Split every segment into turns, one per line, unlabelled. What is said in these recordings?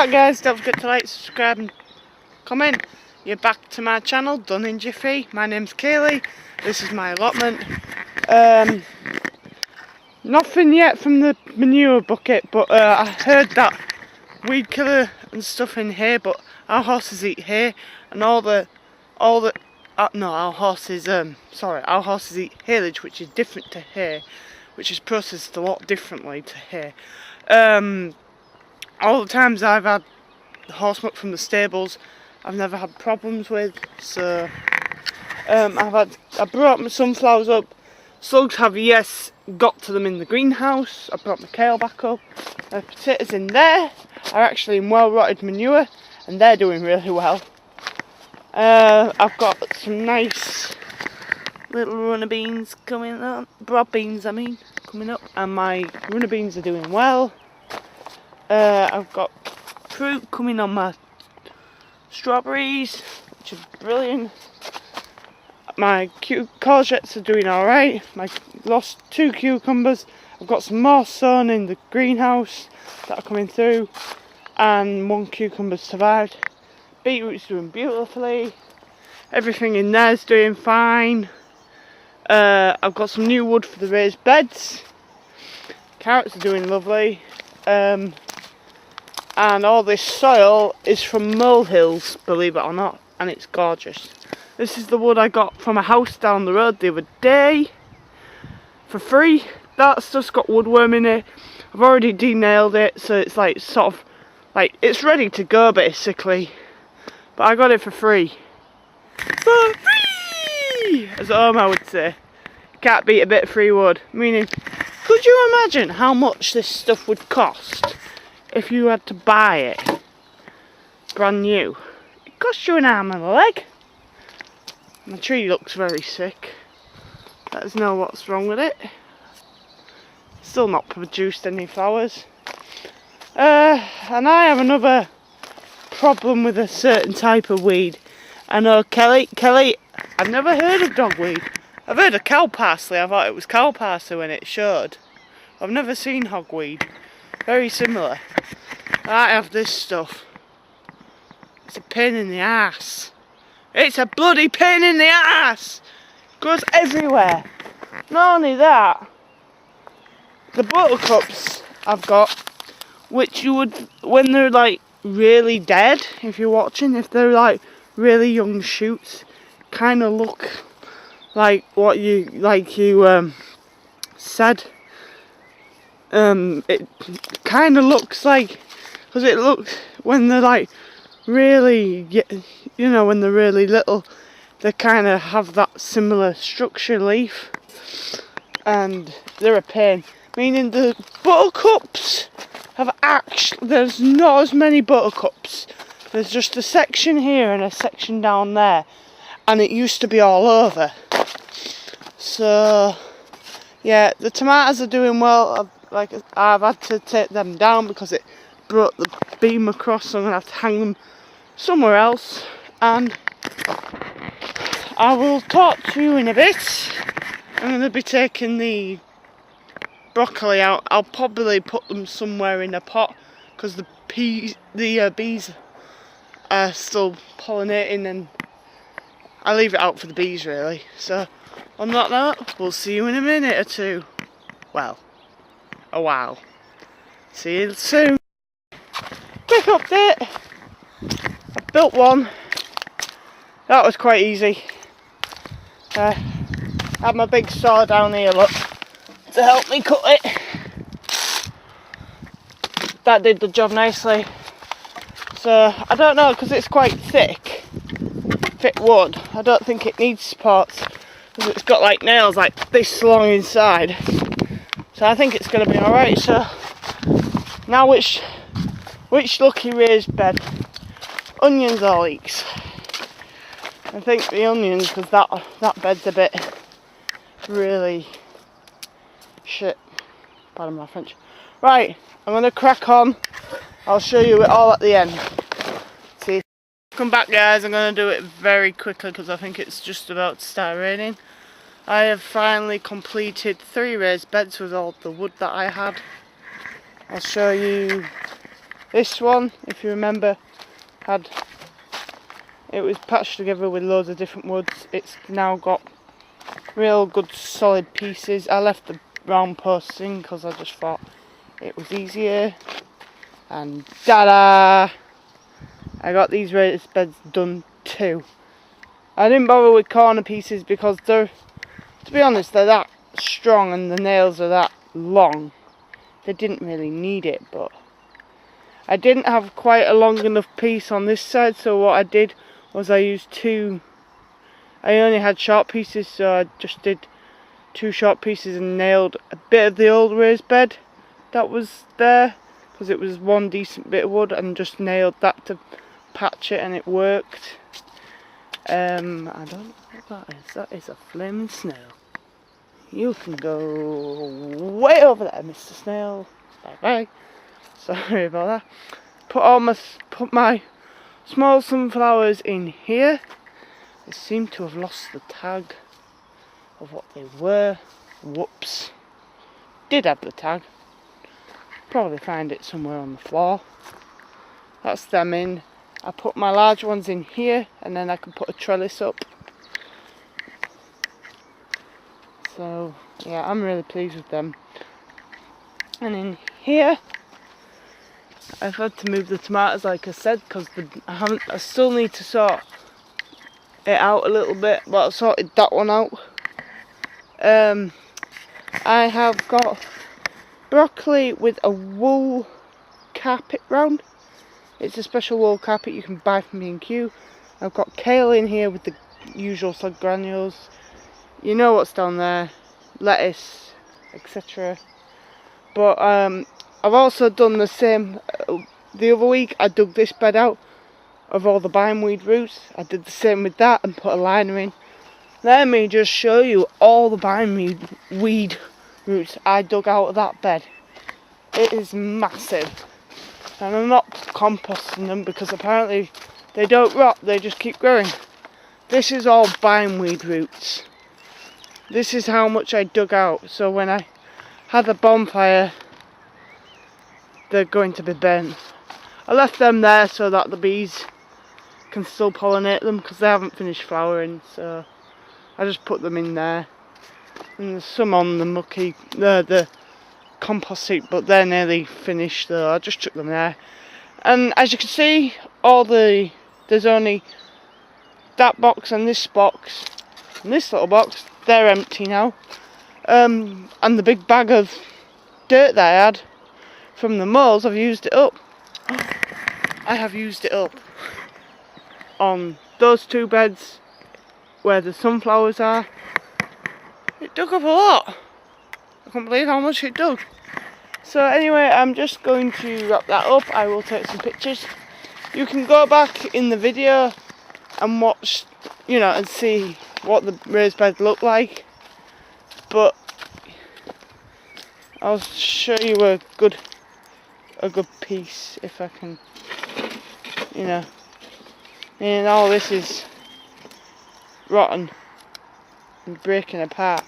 Right guys, don't forget to like, subscribe and comment. You're back to my channel, done in jiffy. My name's Kaylee, this is my allotment. Nothing yet from the manure bucket, but I heard that weed killer and stuff in here, but our horses eat hay, and our horses eat haylage, which is different to hay, which is processed a lot differently to hay. All the times I've had horse milk from the stables, I've never had problems with. So I brought my sunflowers up. Slugs have got to them in the greenhouse. I brought my kale back up. The potatoes in there are actually in well rotted manure, and they're doing really well. I've got some nice little runner beans coming up, broad beans coming up, and my runner beans are doing well. I've got fruit coming on my strawberries, which is brilliant. My courgettes are doing alright. I lost 2 cucumbers. I've got some more sown in the greenhouse that are coming through, and 1 cucumber survived. Beetroot's doing beautifully. Everything in there's doing fine. I've got some new wood for the raised beds. Carrots are doing lovely. And all this soil is from molehills, believe it or not, and it's gorgeous. This is the wood I got from a house down the road the other day for free. That stuff's got woodworm in it. I've already denailed it, so it's like it's ready to go basically. But I got it for free. For free! As Oma would say. Can't beat a bit of free wood. Meaning, could you imagine how much this stuff would cost if you had to buy it brand new? It costs you an arm and a leg. My tree looks very sick. Let us know what's wrong with it. Still not produced any flowers. And I have another problem with a certain type of weed. I know Kelly, I've never heard of dogweed. I've heard of cow parsley. I thought it was cow parsley when it showed. I've never seen hogweed. Very similar. I have this stuff. It's a pain in the ass. It's a bloody pain in the ass. Goes everywhere. Not only that, the buttercups I've got, which you would, when they're like really dead, if you're watching, if they're like really young shoots, kind of look like what you said. It kind of looks like, because it looks, when they're like really, you know, when they're really little, they kind of have that similar structure leaf, and they're a pain. Meaning the buttercups have actually, there's not as many buttercups. There's just a section here and a section down there, and it used to be all over. So yeah, the tomatoes are doing well. I've had to take them down because it brought the beam across, so I'm going to have to hang them somewhere else. And I will talk to you in a bit. I'm going to be taking the broccoli out. I'll probably put them somewhere in a pot because the bees are still pollinating, and I leave it out for the bees really. So on that note, we'll see you in a minute or two. Well, a while. See you soon. Quick update. I built one. That was quite easy. I had my big saw down here, look, to help me cut it. That did the job nicely. So I don't know, because it's quite thick wood. I don't think it needs supports, because it's got like nails like this long inside. So I think it's going to be alright. So now which lucky raised bed? Onions or leeks? I think the onions, because that bed's a bit really shit. Pardon my French. Right, I'm going to crack on. I'll show you it all at the end. See. Come back guys, I'm going to do it very quickly because I think it's just about to start raining. I have finally completed 3 raised beds with all the wood that I had. I'll show you This one, if you remember, it was patched together with loads of different woods. It's now got real good solid pieces. I left the round posts in because I just thought it was easier. And ta-da! I got these raised beds done too. I didn't bother with corner pieces because to be honest, they're that strong and the nails are that long. They didn't really need it, but I didn't have quite a long enough piece on this side, so what I did was I used I only had short pieces, so I just did 2 short pieces and nailed a bit of the old raised bed that was there, because it was one decent bit of wood, and just nailed that to patch it, and it worked. I don't know what that is. That is a flaming snail. You can go way over there, Mr. Snail. Bye bye. Sorry about that. Put my small sunflowers in here. They seem to have lost the tag of what they were. Whoops. Did have the tag. Probably find it somewhere on the floor. That's them in. I put my large ones in here, and then I can put a trellis up. So yeah, I'm really pleased with them. And in here, I've had to move the tomatoes, like I said, because I still need to sort it out a little bit, but I've sorted that one out. I have got broccoli with a wool carpet round. It's a special wool carpet you can buy from B&Q. I've got kale in here with the usual sod granules. You know what's down there, lettuce, etc. But I've also done the same. The other week I dug this bed out of all the bindweed roots. I did the same with that and put a liner in. Let me just show you all the bindweed roots I dug out of that bed. It is massive. And I'm not composting them because apparently they don't rot, they just keep growing. This is all bindweed roots. This is how much I dug out. So when I had the bonfire, they're going to be burnt. I left them there so that the bees can still pollinate them because they haven't finished flowering, so I just put them in there. And there's some on the the compost heap, but they're nearly finished, so I just chuck them there. And as you can see, there's only that box and this box and this little box. They're empty now. And the big bag of dirt that I had from the moles, I've used it up. I have used it up on those 2 beds where the sunflowers are. It dug up a lot. I can't believe how much it dug. So anyway, I'm just going to wrap that up. I will take some pictures. You can go back in the video and watch, and see what the raised beds look like. But I'll show you a good piece if I can, and all this is rotten and breaking apart.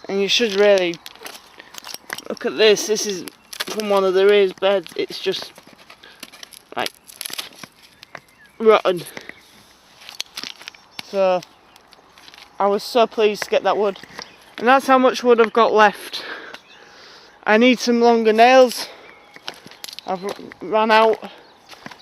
And you should really look at this. This is from one of the raised beds. It's just like rotten. So I was so pleased to get that wood. And that's how much wood I've got left. I need some longer nails. I've run out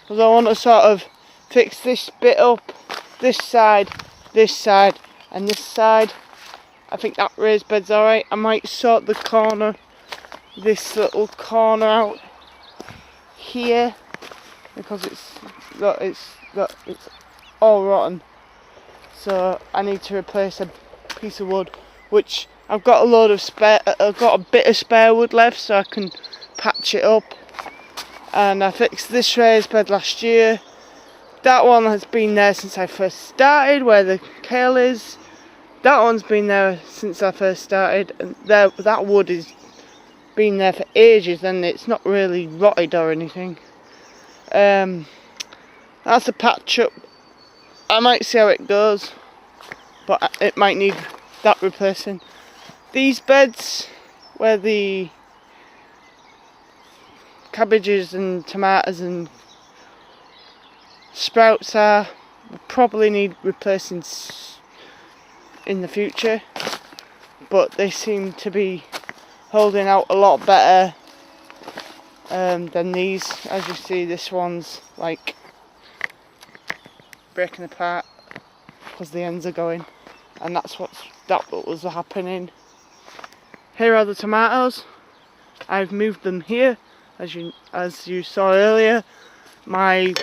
because I want to sort of fix this bit up, this side, and this side. I think that raised bed's alright. I might sort this little corner out here because it's all rotten. So I need to replace a piece of wood, which I've got I've got a bit of spare wood left, so I can patch it up. And I fixed this raised bed last year. That one has been there since I first started, where the kale is. That one's been there since I first started, and that wood has been there for ages, and it's not really rotted or anything. That's a patch up. I might see how it goes, but it might need that replacing. These beds, where the cabbages and tomatoes and sprouts are. Will probably need replacing in the future, but they seem to be holding out a lot better than these. As you see, this one's like breaking apart because the ends are going, and that's what was happening. Here are the tomatoes. I've moved them here, as you saw earlier. My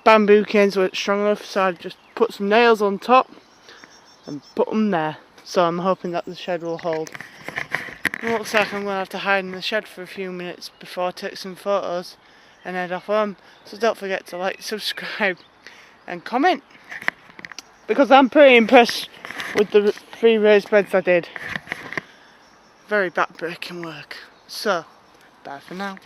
bamboo canes weren't strong enough, so I've just put some nails on top and put them there. So I'm hoping that the shed will hold. It looks like I'm going to have to hide in the shed for a few minutes before I take some photos and head off home. So don't forget to like, subscribe and comment, because I'm pretty impressed with the 3 raised beds I did. Very back-breaking work. So, bye for now.